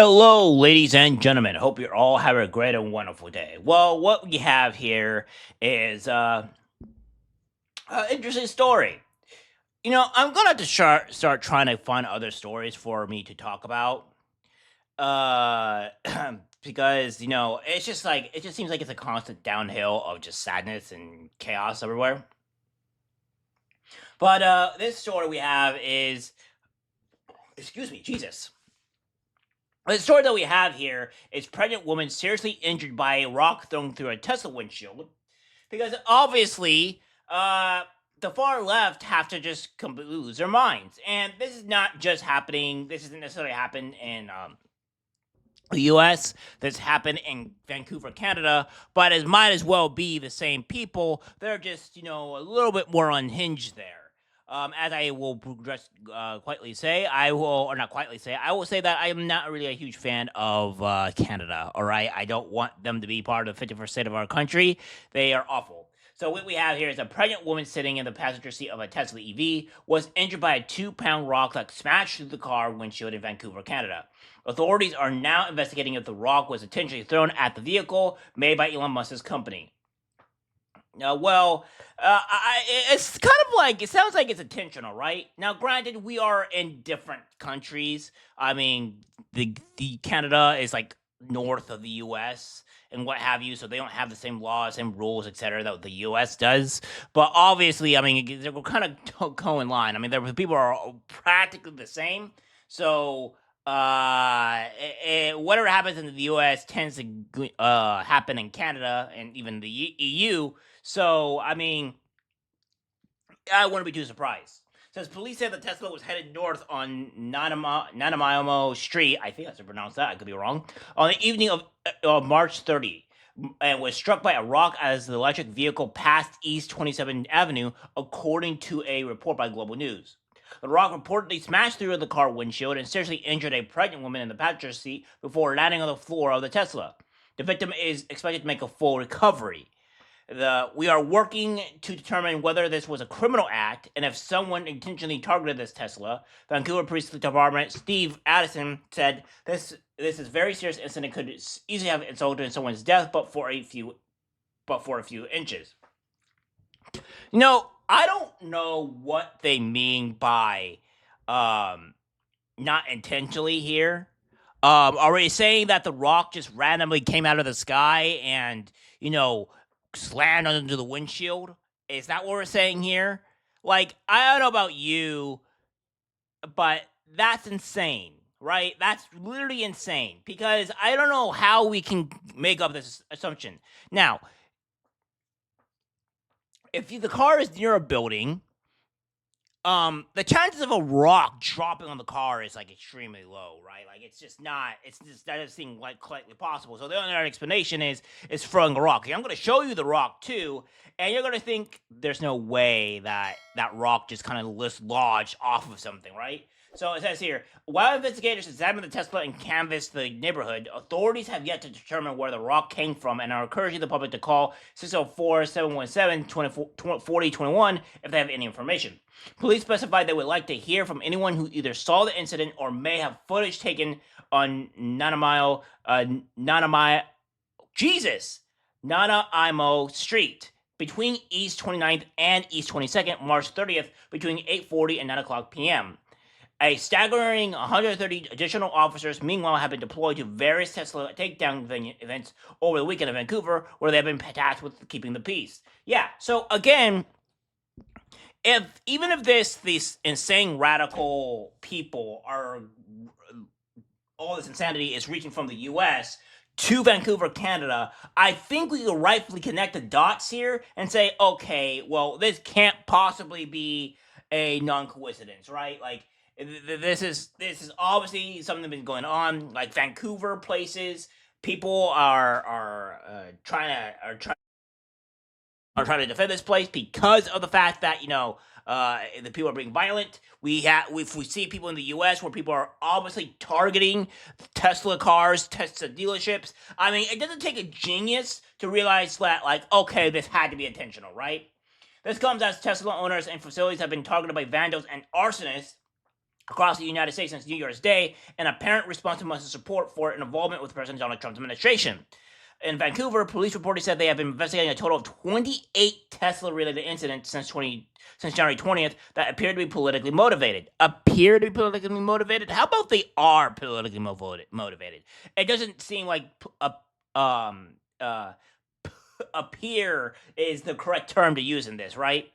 Hello, ladies and gentlemen. Hope you're all having a great and wonderful day. Well, what we have here is an interesting story. I'm gonna have to start trying to find other stories for me to talk about. Uh, because it's just like it just seems like it's a constant downhill of just sadness and chaos everywhere. But this story we have is, excuse me, Jesus. The story that we have here is pregnant woman seriously injured by a rock thrown through a Tesla windshield. Because obviously, the far left have to just completely lose their minds. And this is not just happening, this isn't necessarily happened in the US, this happened in Vancouver, Canada, but it might as well be the same people. They're just, a little bit more unhinged there. As I will just quietly say, I will, or not quietly say, I will say that I am not really a huge fan of Canada. All right, I don't want them to be part of the 51st state of our country. They are awful. So what we have here is a pregnant woman sitting in the passenger seat of a Tesla EV was injured by a 2-pound rock that smashed through the car windshield in Vancouver, Canada. Authorities are now investigating if the rock was intentionally thrown at the vehicle made by Elon Musk's company. It's kind of like it sounds like it's intentional, right? Now, granted, we are in different countries. I mean, the Canada is like north of the U.S. and what have you, so they don't have the same laws, same rules, etc. that the U.S. does. But obviously, I mean, they're kind of go in line. I mean, the people are practically the same. So whatever happens in the U.S. tends to happen in Canada and even the EU. So, I mean, I wouldn't be too surprised. Says police said the Tesla was headed north on Nanaimo Street. I think that's how to pronounce that. I could be wrong. On the evening of March 30, and was struck by a rock as the electric vehicle passed East 27th Avenue, according to a report by Global News. The rock reportedly smashed through the car windshield and seriously injured a pregnant woman in the passenger seat before landing on the floor of the Tesla. The victim is expected to make a full recovery. We are working to determine whether this was a criminal act and if someone intentionally targeted this Tesla. Vancouver Police Department Steve Addison said this is a very serious incident, could easily have resulted in someone's death, but for a few inches. I don't know what they mean by not intentionally here. Are we saying that the rock just randomly came out of the sky and slammed onto the windshield? Is that what we're saying here? Like, I don't know about you, but that's insane, right? That's literally insane because I don't know how we can make up this assumption. Now, if the car is near a building, the chances of a rock dropping on the car is like extremely low, right? Like it's just that doesn't seem like likely possible. So the only other explanation is throwing a rock. I'm going to show you the rock too, and you're going to think there's no way that rock just kind of lodged off of something, right? So it says here, while investigators examine the Tesla and canvass the neighborhood, authorities have yet to determine where the rock came from and are encouraging the public to call 604-717-4021 if they have any information. Police specified they would like to hear from anyone who either saw the incident or may have footage taken on Nanaimo Street between East 29th and East 22nd, March 30th, between 8:40 and 9 o'clock p.m. A staggering 130 additional officers, meanwhile, have been deployed to various Tesla takedown events over the weekend in Vancouver, where they have been tasked with keeping the peace. Yeah, so again, even if these insane radical people are all this insanity is reaching from the U.S. to Vancouver, Canada, I think we can rightfully connect the dots here and say, okay, well, this can't possibly be a non-coincidence, right? Like this is obviously something that's been going on. Like Vancouver places, people are trying to defend this place because of the fact that the people are being violent. We see people in the U.S. where people are obviously targeting Tesla cars, Tesla dealerships. I mean, it doesn't take a genius to realize that, like, okay, this had to be intentional, right? This comes as Tesla owners and facilities have been targeted by vandals and arsonists across the United States since New Year's Day, an apparent response to much support for and involvement with President Donald Trump's administration. In Vancouver, police reportedly said they have been investigating a total of 28 Tesla-related incidents since January 20th that appear to be politically motivated. Appear to be politically motivated? How about they are politically motivated? It doesn't seem like appear is the correct term to use in this, right?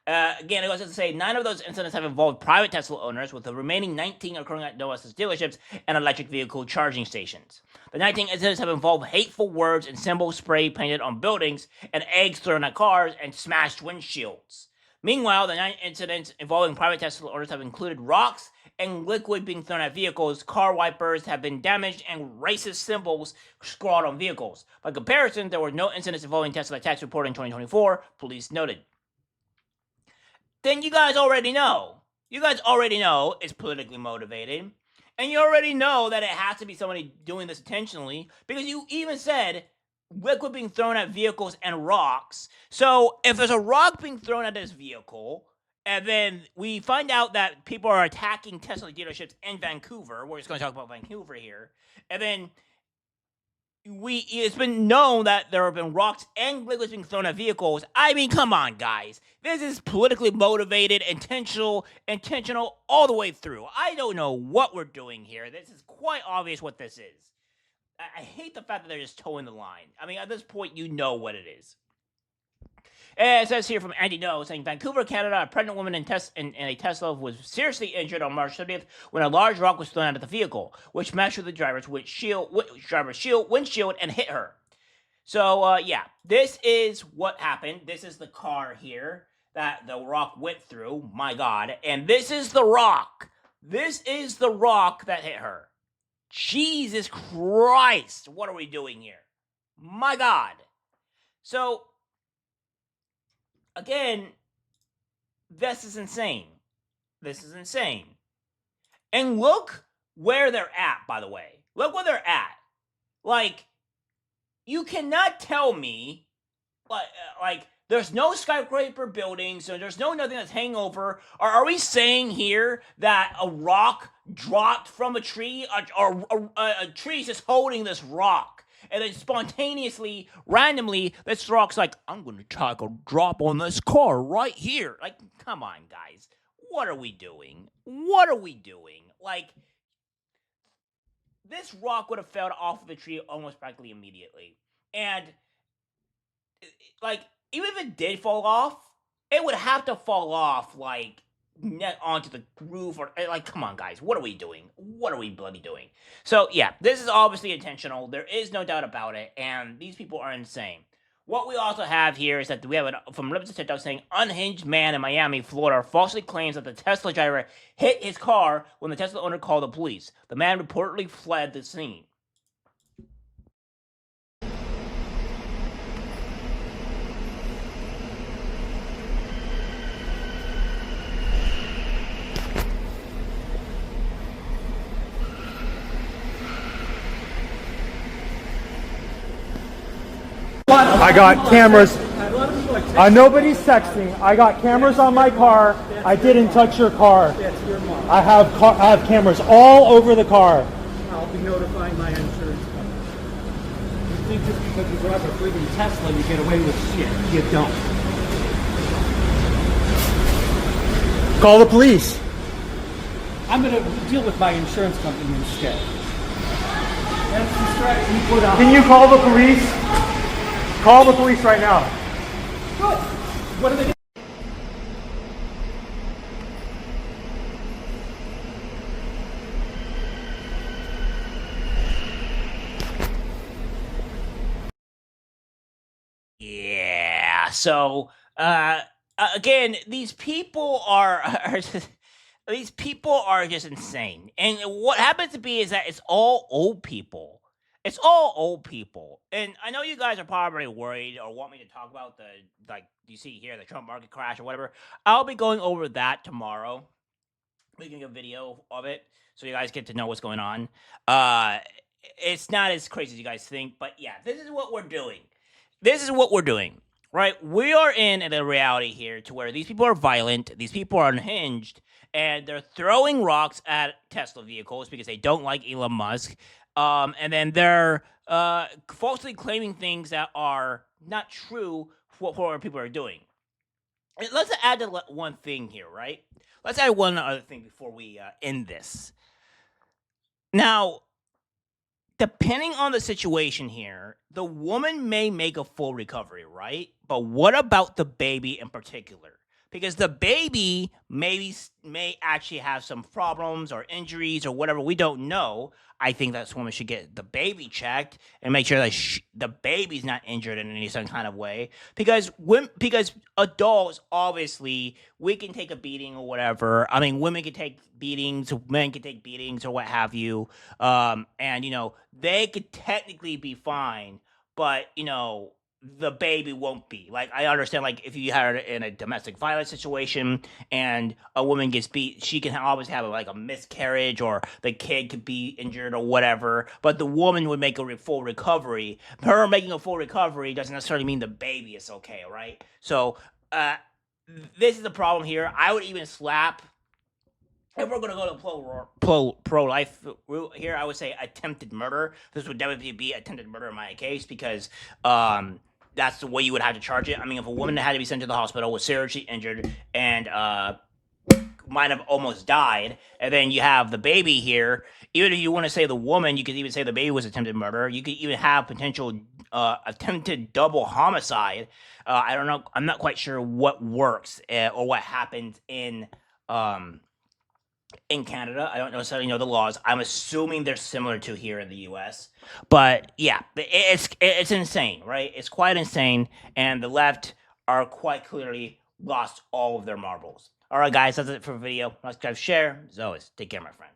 Again, it goes on to say 9 of those incidents have involved private Tesla owners, with the remaining 19 occurring at no dealerships and electric vehicle charging stations. The 19 incidents have involved hateful words and symbols spray painted on buildings, and eggs thrown at cars, and smashed windshields. Meanwhile, the 9 incidents involving private Tesla owners have included rocks and liquid being thrown at vehicles, car wipers have been damaged, and racist symbols scrawled on vehicles. By comparison, there were no incidents involving Tesla attacks reported in 2024, police noted. Then you guys already know. You guys already know it's politically motivated. And you already know that it has to be somebody doing this intentionally, because you even said liquid being thrown at vehicles and rocks. So if there's a rock being thrown at this vehicle, and then we find out that people are attacking Tesla dealerships in Vancouver, we're just going to talk about Vancouver here, and then it's been known that there have been rocks and liquids being thrown at vehicles. I mean, come on, guys. This is politically motivated, intentional all the way through. I don't know what we're doing here. This is quite obvious what this is. I hate the fact that they're just towing the line. I mean, at this point, you know what it is. And it says here from Andy No, saying, Vancouver, Canada, a pregnant woman in a Tesla was seriously injured on March 30th when a large rock was thrown at the vehicle, which smashed through the driver's windshield and hit her. So, yeah, this is what happened. This is the car here that the rock went through. My God. And this is the rock. This is the rock that hit her. Jesus Christ. What are we doing here? My God. So, again, this is insane. This is insane. And look where they're at, by the way. Look where they're at. Like, you cannot tell me, like there's no skyscraper buildings, so there's nothing that's hanging over. Or are we saying here that a rock dropped from a tree, or a tree is just holding this rock? And then spontaneously, randomly, this rock's like, I'm going to take a drop on this car right here. Like, come on, guys. What are we doing? What are we doing? Like, this rock would have fell off of the tree almost practically immediately. And, like, even if it did fall off, it would have to fall off, like, onto the roof, or like, come on, guys, what are we doing? What are we bloody doing? So yeah, this is obviously intentional. There is no doubt about it, and these people are insane. What we also have here is that we have from Limited TikTok saying, unhinged man in Miami, Florida, falsely claims that the Tesla driver hit his car when the Tesla owner called the police. The man reportedly fled the scene. I got cameras. Nobody's texting. I got cameras on my car. I didn't touch your car. I have cameras all over the car. I'll be notifying my insurance company. You think just because you drive a freaking Tesla, you get away with shit? You don't. Call the police. I'm going to deal with my insurance company instead. That's the strategy you put on. Can you call the police? Call the police right now. Good. What are they doing? Yeah. So, again, these people are these people are just insane. And what happens to be is that it's all old people. It's all old people. And I know you guys are probably worried or want me to talk about the, like you see here, the Trump market crash or whatever. I'll be going over that tomorrow, making a video of it so you guys get to know what's going on. It's not as crazy as you guys think, but yeah, this is what we're doing. This is what we're doing. right? We are in a reality here to where these people are violent, these people are unhinged, and they're throwing rocks at Tesla vehicles because they don't like Elon Musk. And then they're falsely claiming things that are not true for what people are doing. And let's add one thing here, right? Let's add one other thing before we end this. Now, depending on the situation here, the woman may make a full recovery, right? But what about the baby in particular? Because the baby may actually have some problems or injuries or whatever. We don't know. I think that this woman should get the baby checked and make sure that the baby's not injured in any some kind of way. Because adults, obviously, we can take a beating or whatever. I mean, women can take beatings, men can take beatings or what have you. And they could technically be fine, but the baby won't be. Like, I understand, like, if you had her in a domestic violence situation and a woman gets beat, she can always have like a miscarriage or the kid could be injured or whatever, but the woman would make a full recovery. Her making a full recovery doesn't necessarily mean the baby is okay, right? So this is the problem here. I would even slap, if we're going to go to pro-life route here, I would say attempted murder. This would definitely be attempted murder in my case, because that's the way you would have to charge it. I mean, if a woman had to be sent to the hospital, was seriously injured, and might have almost died, and then you have the baby here, even if you want to say the woman, you could even say the baby was attempted murder. You could even have potential attempted double homicide. I don't know. I'm not quite sure what works or what happens in Canada. I don't necessarily know the laws. I'm assuming they're similar to here in the U.S. But yeah, it's insane, right? It's quite insane, and the left are quite clearly lost all of their marbles. All right, guys, that's it for the video. Like, subscribe, share. As always, take care, my friends.